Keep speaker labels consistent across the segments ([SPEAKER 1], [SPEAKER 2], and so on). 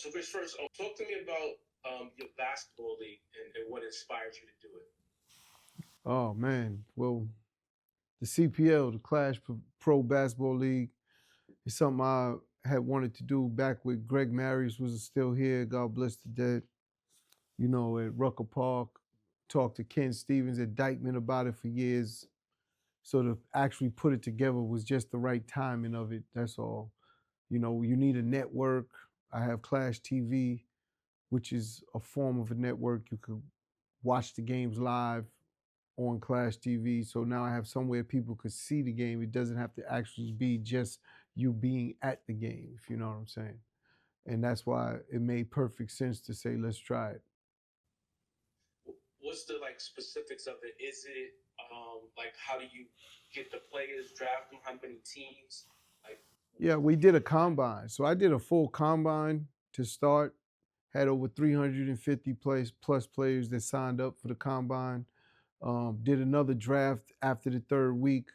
[SPEAKER 1] So Chris, first, talk to me about your basketball league and what inspired you to do it.
[SPEAKER 2] Oh man, well, the CPL, the Pro Basketball League, is something I had wanted to do back with Greg Marius was still here. God bless the dead. You know, at Rucker Park. Talked to Ken Stevens at Dykeman about it for years. So to actually put it together was just the right timing of it. That's all. You know, you need a network. I have Clash TV, which is a form of a network. You could watch the games live on Clash TV. So now I have somewhere people could see the game. It doesn't have to actually be just you being at the game, if you know what I'm saying. And that's why it made perfect sense to say, let's try it.
[SPEAKER 1] What's the like specifics of it? Is it like how do you get the players, draft them? How many teams? Like,
[SPEAKER 2] Yeah, we did a combine. So I did a full combine to start. Had over 350 plus players that signed up for the combine. Did another draft after the third week,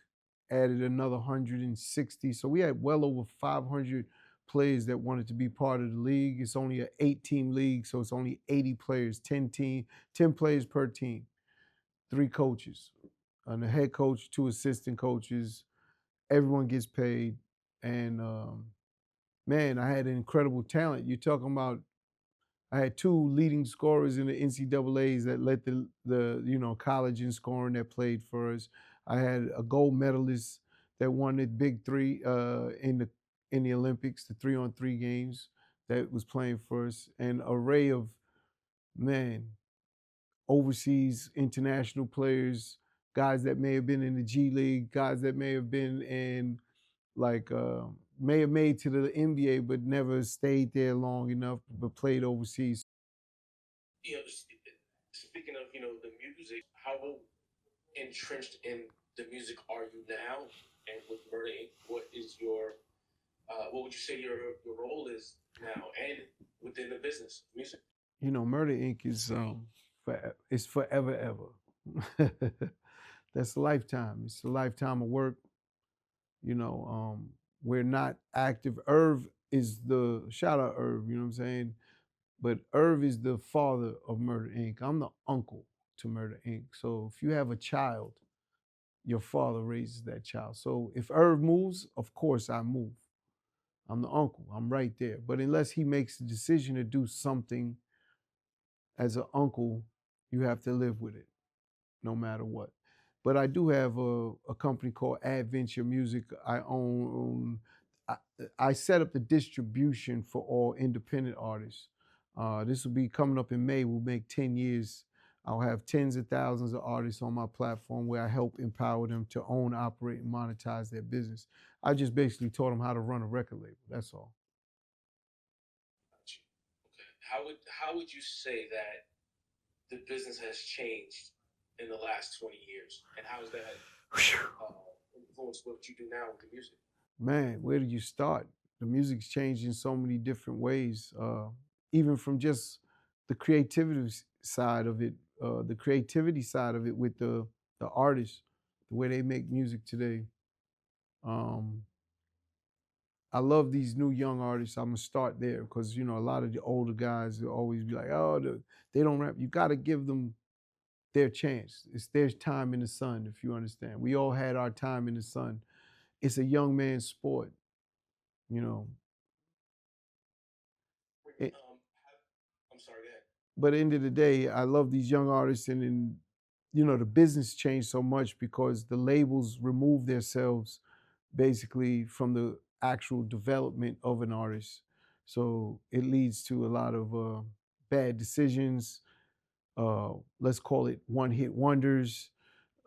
[SPEAKER 2] added another 160. So we had well over 500 players that wanted to be part of the league. It's only an 8-team league, so it's only 80 players, 10 players per team, three coaches, and the head coach, two assistant coaches. Everyone gets paid, and man, I had an incredible talent. You're talking about I had two leading scorers in the NCAA's that led the college in scoring that played for us. I had a gold medalist that won the big three in the Olympics, the 3-on-3 games that was playing for us, an array of man overseas international players, guys that may have been in the G League, guys that may have been in like may have made to the NBA but never stayed there long enough but played overseas.
[SPEAKER 1] you know, speaking of the music, how entrenched in the music are you now? And with Murder Inc., what would you say your role is now and within the business music?
[SPEAKER 2] You know, Murder Inc. is it's forever ever. That's a lifetime. It's a lifetime of work. You know, we're not active. Irv is the shout out Irv. You know what I'm saying? But Irv is the father of Murder Inc. I'm the uncle to Murder Inc. So if you have a child, your father raises that child. So if Irv moves, of course I move. I'm the uncle. I'm right there. But unless he makes the decision to do something as an uncle, you have to live with it no matter what. But I do have a company called Adventure Music. I own. I, I set up the distribution for all independent artists. This will be coming up in May. We'll make 10 years. I'll have tens of thousands of artists on my platform where I help empower them to own, operate, and monetize their business. I just basically taught them how to run a record label. That's all.
[SPEAKER 1] Okay. How would you say that the business has changed in the last 20 years, and how has that influenced what you do now with the music?
[SPEAKER 2] Man, where do you start? The music's changed in so many different ways, even from just the side of it, the creativity side of it with the artists, the way they make music today. Um, I love these new young artists. I'm gonna start there because a lot of the older guys will always be like, "Oh, they don't rap." You got to give them their chance. It's their time in the sun, if you understand. We all had our time in the sun. It's a young man's sport, you know. It,
[SPEAKER 1] I'm sorry, go ahead.
[SPEAKER 2] but at the end of the day, I love these young artists, and then the business changed so much because the labels remove themselves basically from the actual development of an artist. So it leads to a lot of bad decisions. Let's call it one-hit wonders.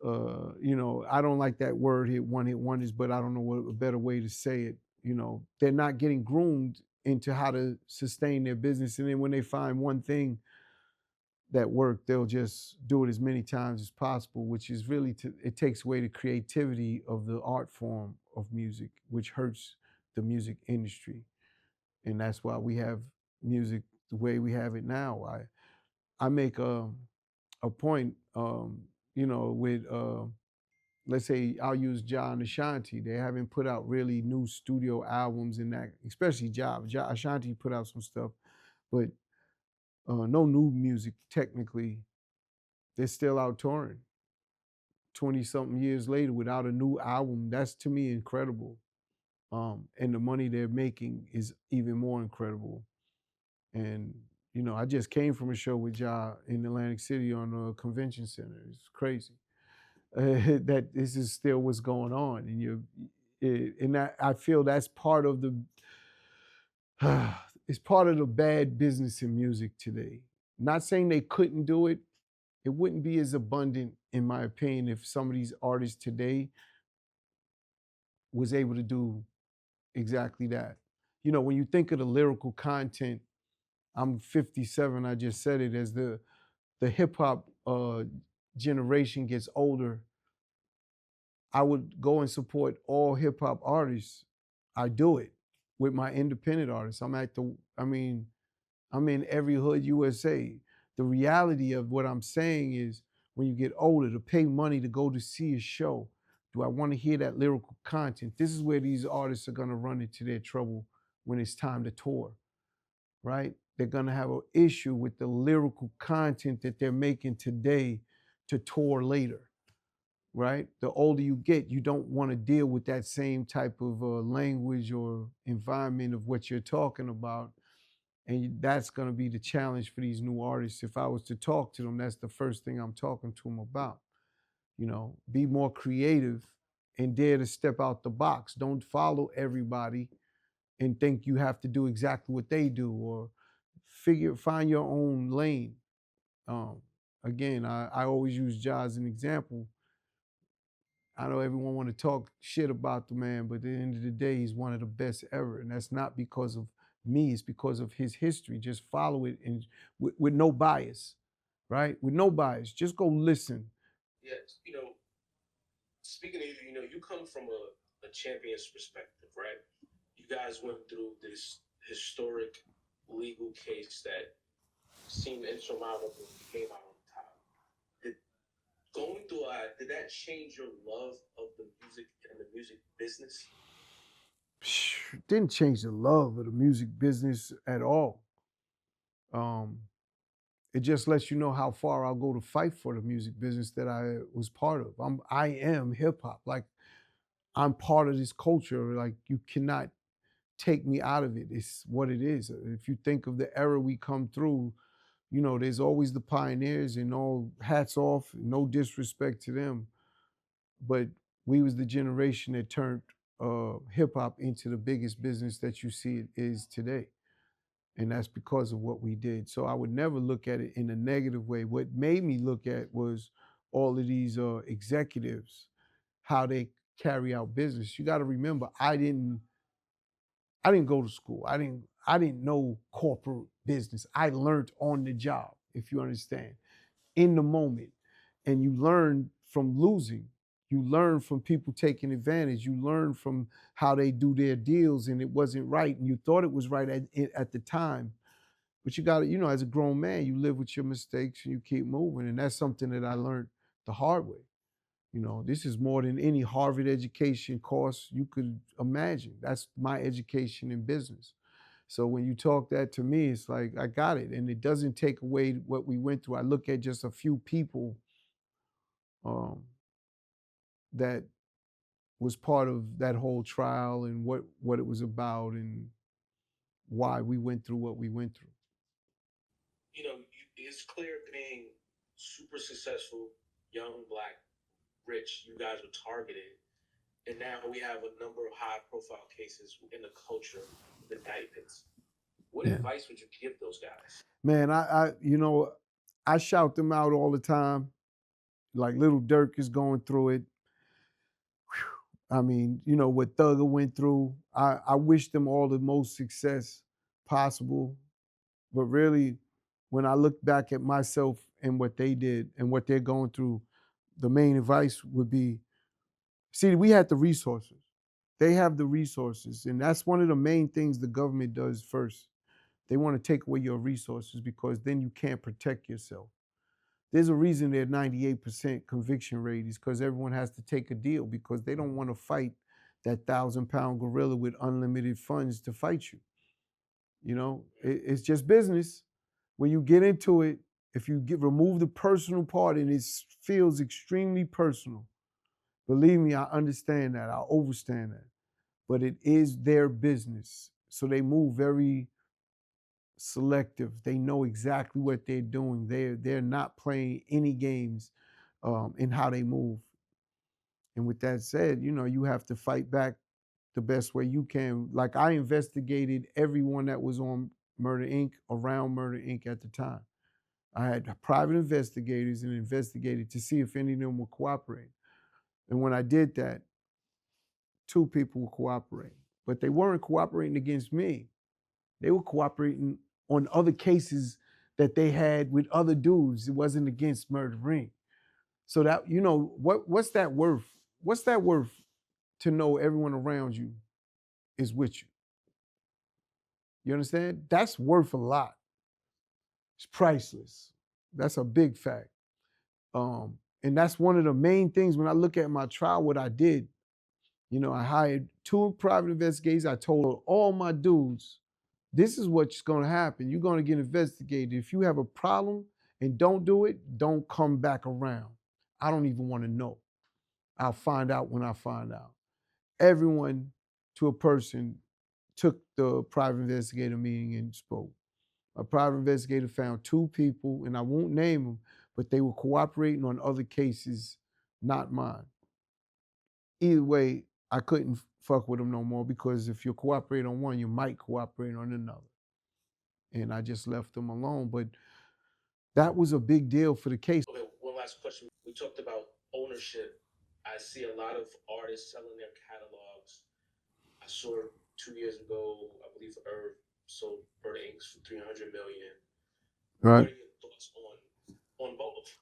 [SPEAKER 2] I don't like that word hit one-hit wonders, but I don't know what a better way to say it. They're not getting groomed into how to sustain their business, and then when they find one thing that work, they'll just do it as many times as possible, which is really it takes away the creativity of the art form of music, which hurts the music industry. And that's why we have music the way we have it now. I make a point, with let's say I'll use John Ashanti. They haven't put out really new studio albums in that, especially Ashanti put out some stuff, but no new music technically. They're still out touring 20 something years later without a new album. That's to me incredible. And the money they're making is even more incredible. And I just came from a show with Ja in Atlantic City on a convention center. It's crazy that this is still what's going on, and I feel that's part of the it's part of the bad business in music today. Not saying they couldn't do it. It wouldn't be as abundant, in my opinion, if some of these artists today was able to do exactly that. When you think of the lyrical content, I'm 57. I just said it. As the hip hop generation gets older, I would go and support all hip hop artists. I do it with my independent artists. I'm in every hood USA. The reality of what I'm saying is when you get older, to pay money to go to see a show, do I want to hear that lyrical content? This is where these artists are going to run into their trouble when it's time to tour, right? They're going to have an issue with the lyrical content that they're making today to tour later, right? The older you get, you don't want to deal with that same type of language or environment of what you're talking about. And that's going to be the challenge for these new artists. If I was to talk to them, that's the first thing I'm talking to them about. Be more creative and dare to step out the box. Don't follow everybody and think you have to do exactly what they do, or find your own lane. Um, Again, I always use Ja as an example. I know everyone want to talk shit about the man, but at the end of the day, he's one of the best ever, and that's not because of me. It's because of his history. Just follow it and with no bias, right? With no bias, just go listen.
[SPEAKER 1] Yes, speaking of you come from a champion's perspective, right? You guys went through this historic legal case that seemed insurmountable and you came out on top. Did going through did that change your love of the music and the music business?
[SPEAKER 2] Didn't change the love of the music business at all. Um, it just lets you know how far I'll go to fight for the music business that I was part of. I am hip hop. Like, I'm part of this culture. Like, you cannot take me out of it. It's what it is. If you think of the era we come through, there's always the pioneers, and all hats off, no disrespect to them. But we was the generation that turned hip hop into the biggest business that you see it is today. And that's because of what we did. So I would never look at it in a negative way. What made me look at was all of these executives, how they carry out business. You got to remember, I didn't go to school. I didn't know corporate business. I learned on the job, if you understand, in the moment. And you learn from losing. You learn from people taking advantage. You learn from how they do their deals and it wasn't right and you thought it was right at the time. But you got to, as a grown man, you live with your mistakes and you keep moving. And that's something that I learned the hard way. This is more than any Harvard education course you could imagine. That's my education in business. So when you talk that to me, it's like, I got it. And it doesn't take away what we went through. I look at just a few people um, that was part of that whole trial and what it was about and why we went through what we went through.
[SPEAKER 1] It's clear being super successful, young, black, rich, you guys were targeted. And now we have a number of high profile cases in the culture, the indictments. What
[SPEAKER 2] Yeah.
[SPEAKER 1] advice would you give those guys?
[SPEAKER 2] Man, I shout them out all the time. Like Lil Durk is going through it. I mean, what Thugger went through. I wish them all the most success possible. But really, when I look back at myself and what they did and what they're going through, the main advice would be, see, we had the resources. They have the resources. And that's one of the main things the government does first. They want to take away your resources because then you can't protect yourself. There's a reason their 98% conviction rate is because everyone has to take a deal because they don't want to fight that 1,000-pound gorilla with unlimited funds to fight you. It's just business. When you get into it, if you remove the personal part and it feels extremely personal, believe me, I understand that. I understand that. But it is their business. So they move very selective. They know exactly what they're doing. They're not playing any games in how they move. And with that said, you have to fight back the best way you can. Like I investigated everyone that was on Murder Inc. around Murder Inc. at the time. I had private investigators and investigated to see if any of them were cooperating. And when I did that, 2 people were cooperating, but they weren't cooperating against me. They were cooperating on other cases that they had with other dudes. It wasn't against Murder Inc. So that what's that worth? What's that worth to know everyone around you is with you? You understand? That's worth a lot. It's priceless. That's a big fact. And that's one of the main things when I look at my trial, what I did. I hired 2 private investigators. I told all my dudes, this is what's going to happen. You're going to get investigated. If you have a problem and don't do it, don't come back around. I don't even want to know. I'll find out when I find out. Everyone, to a person, took the private investigator meeting and spoke. A private investigator found 2 people, and I won't name them, but they were cooperating on other cases, not mine. Either way, I couldn't fuck with them no more because if you cooperate on one, you might cooperate on another. And I just left them alone. But that was a big deal for the case.
[SPEAKER 1] Okay, one last question. We talked about ownership. I see a lot of artists selling their catalogs. I saw 2 years ago, I believe Irv sold Murder Inc. for $300 million. Right. What are your thoughts on both?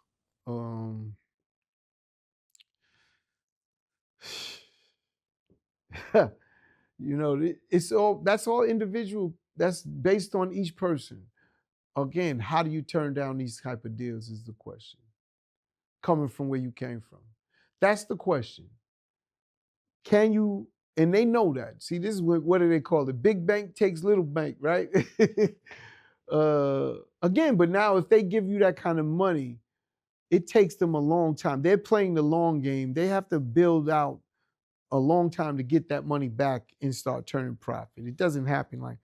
[SPEAKER 2] That's all individual. That's based on each person. Again, how do you turn down these type of deals is the question. Coming from where you came from. That's the question. Can you, and they know that. See, this is what do they call it? Big bank takes little bank, right? Again, but now if they give you that kind of money, it takes them a long time. They're playing the long game. They have to build out a long time to get that money back and start turning profit. It doesn't happen like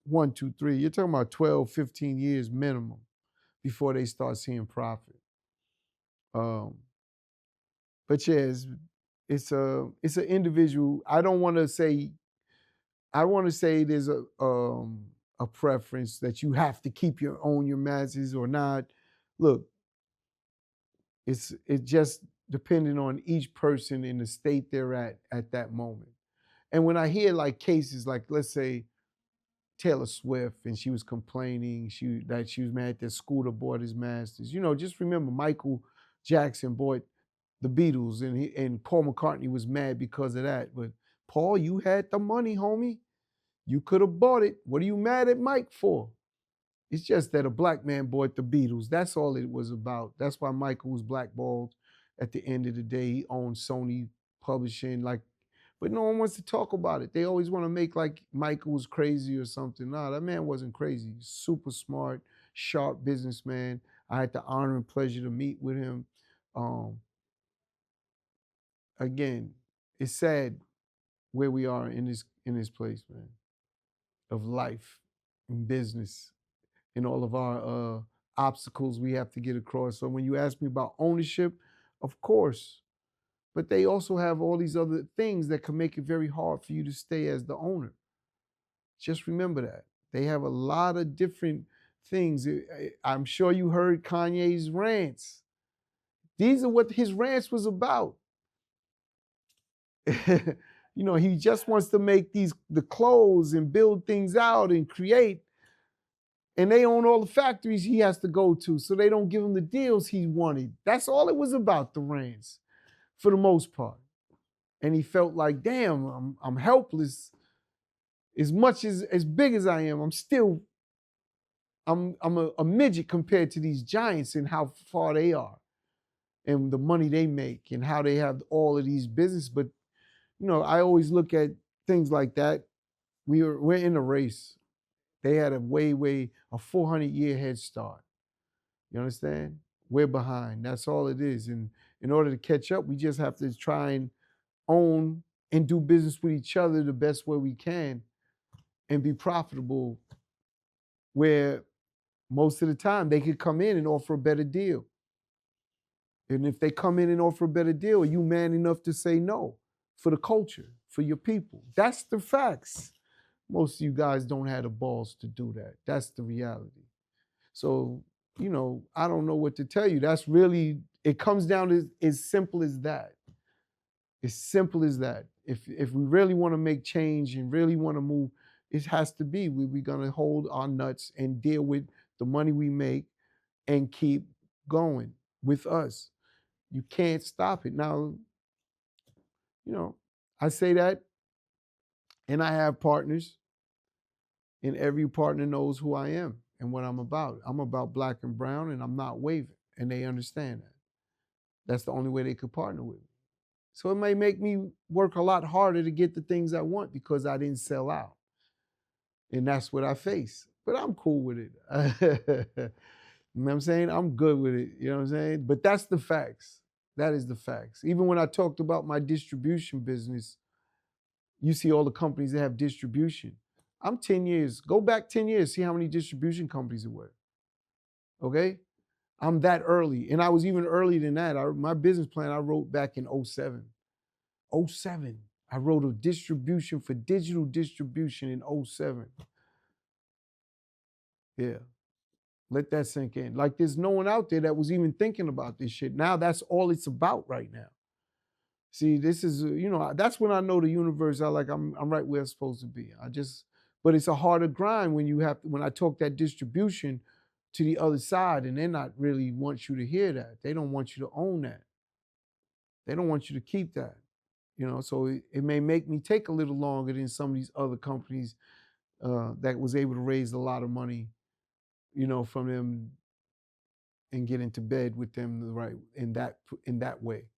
[SPEAKER 2] 1, 2, 3. You're talking about 12, 15 years minimum before they start seeing profit. But yeah, it's an individual. I want to say there's a preference that you have to keep your masses or not. Look, it's just depending on each person in the state they're at that moment. And when I hear like cases like, let's say Taylor Swift, and she was complaining that she was mad that Scooter bought his masters. Just remember Michael Jackson bought the Beatles, and Paul McCartney was mad because of that. But Paul, you had the money, homie. You could have bought it. What are you mad at Mike for? It's just that a black man bought the Beatles. That's all it was about. That's why Michael was blackballed. At the end of the day, he owned Sony Publishing, but no one wants to talk about it. They always want to make like Michael was crazy or something. No, that man wasn't crazy. Super smart, sharp businessman. I had the honor and pleasure to meet with him. Again, it's sad where we are in this place, man, of life and business and all of our obstacles we have to get across. So when you ask me about ownership, of course, but they also have all these other things that can make it very hard for you to stay as the owner. Just remember that. They have a lot of different things. I'm sure you heard Kanye's rants. These are what his rants was about. He just wants to make the clothes and build things out and create. And they own all the factories he has to go to, so they don't give him the deals he wanted. That's all it was about, the rants, for the most part. And he felt like, damn, I'm helpless. As much as big as I am, I'm a midget compared to these giants and how far they are and the money they make and how they have all of these business. But, I always look at things like that. We're in a race. They had a 400-year head start. You understand? We're behind. That's all it is. And in order to catch up, we just have to try and own and do business with each other the best way we can and be profitable where most of the time they could come in and offer a better deal. And if they come in and offer a better deal, are you man enough to say no for the culture, for your people? That's the facts. Most of you guys don't have the balls to do that. That's the reality. So, I don't know what to tell you. That's really, it comes down to as simple as that. As simple as that. If we really want to make change and really want to move, it has to be we're going to hold our nuts and deal with the money we make and keep going with us. You can't stop it. Now, I say that, and I have partners, and every partner knows who I am and what I'm about. I'm about black and brown, and I'm not waving, and they understand that. That's the only way they could partner with me. So it may make me work a lot harder to get the things I want because I didn't sell out. And that's what I face. But I'm cool with it. You know what I'm saying? I'm good with it. You know what I'm saying? But that's the facts. That is the facts. Even when I talked about my distribution business, you see all the companies that have distribution. I'm 10 years. Go back 10 years, see how many distribution companies there were. Okay? I'm that early. And I was even earlier than that. My business plan I wrote back in '07. '07. I wrote a distribution for digital distribution in '07. Yeah. Let that sink in. Like there's no one out there that was even thinking about this shit. Now that's all it's about right now. See, this is, that's when I know the universe. I'm right where I'm supposed to be. But it's a harder grind when I talk that distribution to the other side and they're not really want you to hear that. They don't want you to own that. They don't want you to keep that. So it may make me take a little longer than some of these other companies that was able to raise a lot of money, from them and get into bed with them in that way.